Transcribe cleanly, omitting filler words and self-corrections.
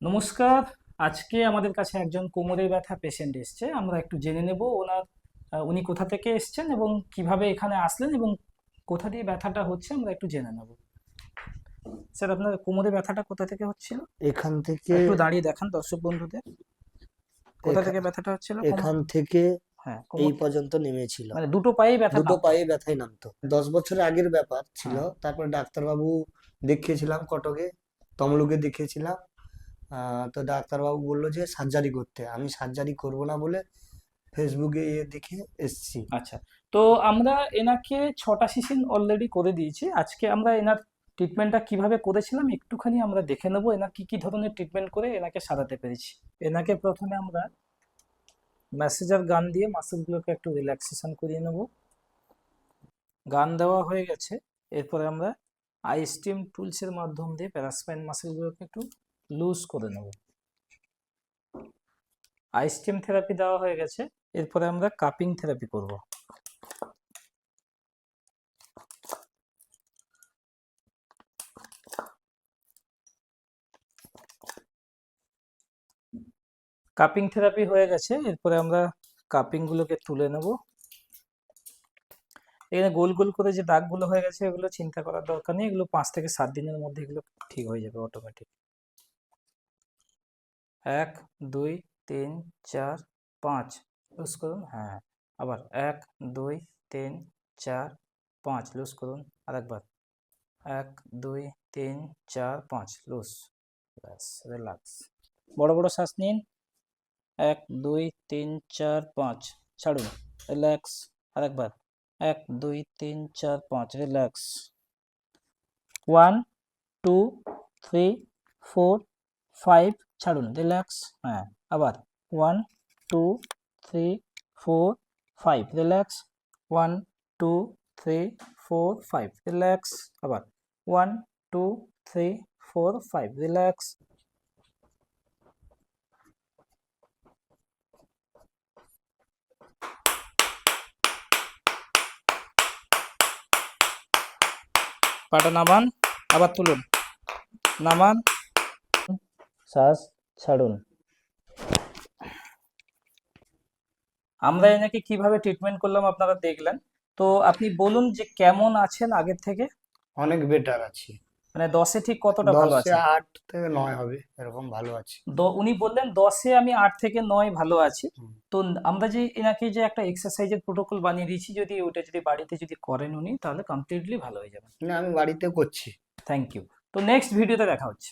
নমস্কার। আজকে আমাদের কাছে একজন কোমরের ব্যথা পেশেন্ট এসছে। আমরা একটু জেনে নেব উনি কোথা থেকে এসছেন এবং কিভাবে এখানে আসলেন এবং কোথা দিয়ে ব্যথাটা হচ্ছে আমরা একটু জেনে নেব। স্যার, আপনার কোমরের ব্যথাটা কোথা থেকে হচ্ছিল? এখান থেকে একটু দাঁড়িয়ে দেখান দর্শক বন্ধুদের। কোথা থেকে এখা- ব্যথাটা হচ্ছিল? কোমর? এখান থেকে হ্যাঁ, এই কোমর। পর্যন্ত নেমেছিল। মানে দুটো পায়েই ব্যথা দুটো নামতো? পায়ে ব্যথাই নামতো। 10 বছর আগের ব্যাপার ছিল। হ্যাঁ। তারপর ডাক্তারবাবু দেখিয়েছিলাম কটকে, তমলুকে দেখিয়েছিলাম। তো ডাক্তারবাবু বললো যে সার্জারি করতে। আমি সার্জারি করব না বলে ফেসবুকে দেখে এসছি। আচ্ছা। তো আমরা এনাকে 6টা সিজন অলরেডি করে দিয়েছি। আজকে আমরা এনার ট্রিটমেন্টটা কিভাবে করেছিলাম একটুখানি আমরা দেখে নেবো, এনার কি কি ধরনের ট্রিটমেন্ট করে এনাকে সারাতে পেরেছি। এনাকে প্রথমে আমরা ম্যাসেজার গান দিয়ে মাসেলগুলোকে একটু রিল্যাক্সেশন করিয়ে নেব। গান দেওয়া হয়ে গেছে। এরপরে আমরা আই স্টিম টুলসের মাধ্যম দিয়ে প্যারাস্পাইন মাসেলগুলোকে একটু লুজ করে নেব। আই স্টিম থেরাপি দেওয়া হয়ে গেছে। এরপরে আমরা কাপিং থেরাপি করব। কাপিং থেরাপি হয়ে গেছে। এরপরে আমরা কাপিং গুলোকে তুলে নেব। এখানে গোল গোল করে যে দাগগুলো হয়ে গেছে এগুলো চিন্তা করার দরকার নেই, এগুলো 5 থেকে 7 দিনের মধ্যে এগুলো ঠিক হয়ে যাবে অটোমেটিক। 1 2 3 4 5 লুজ করুন। হ্যাঁ, আবার 1 2 3 4 5 লুজ করুন। আরেকবার 1 2 3 4 5 লুজ। ব্যাস, রিল্যাক্স। বড় বড় শ্বাস নিন। 1 2 3 4 5 ছাড়ুন। রিল্যাক্স। আরেকবার 1 2 3 4 5 রিল্যাক্স। 1 2 3 4 5 ছাড়ুন। রিল্যাক্স। হ্যাঁ, আবার 1 2 3 4 5 রিল্যাক্স। 1 2 3 4 5 রিল্যাক্স। আবার 1 2 3 4 5 রিল্যাক্স। পাটা নামান, আবার তুলুন। নামান, শ্বাস ছাড়ুন। আমরা এনাকে কিভাবে ট্রিটমেন্ট করলাম আপনারা দেখলেন। তো আপনি বলুন যে কেমন আছেন আগের থেকে? অনেক বেটার আছি। মানে 10-এ ঠিক কতটা ভালো 10-এ আছেন? 8 থেকে 9 হবে, এরকম ভালো আছি। উনি বললেন 10-এ আমি 8 থেকে 9 ভালো আছি। হুম। তো আমরা যে এনাকে যে একটা এক্সারসাইজের প্রোটোকল বানিয়ে দিয়েছি, যদি ওটা যদি বাড়িতে যদি করেন উনি, তাহলে কমপ্লিটলি ভালো হয়ে যাবেন। না, আমি বাড়িতে করছি। Thank you. তো নেক্সট ভিডিওতে দেখা হচ্ছে।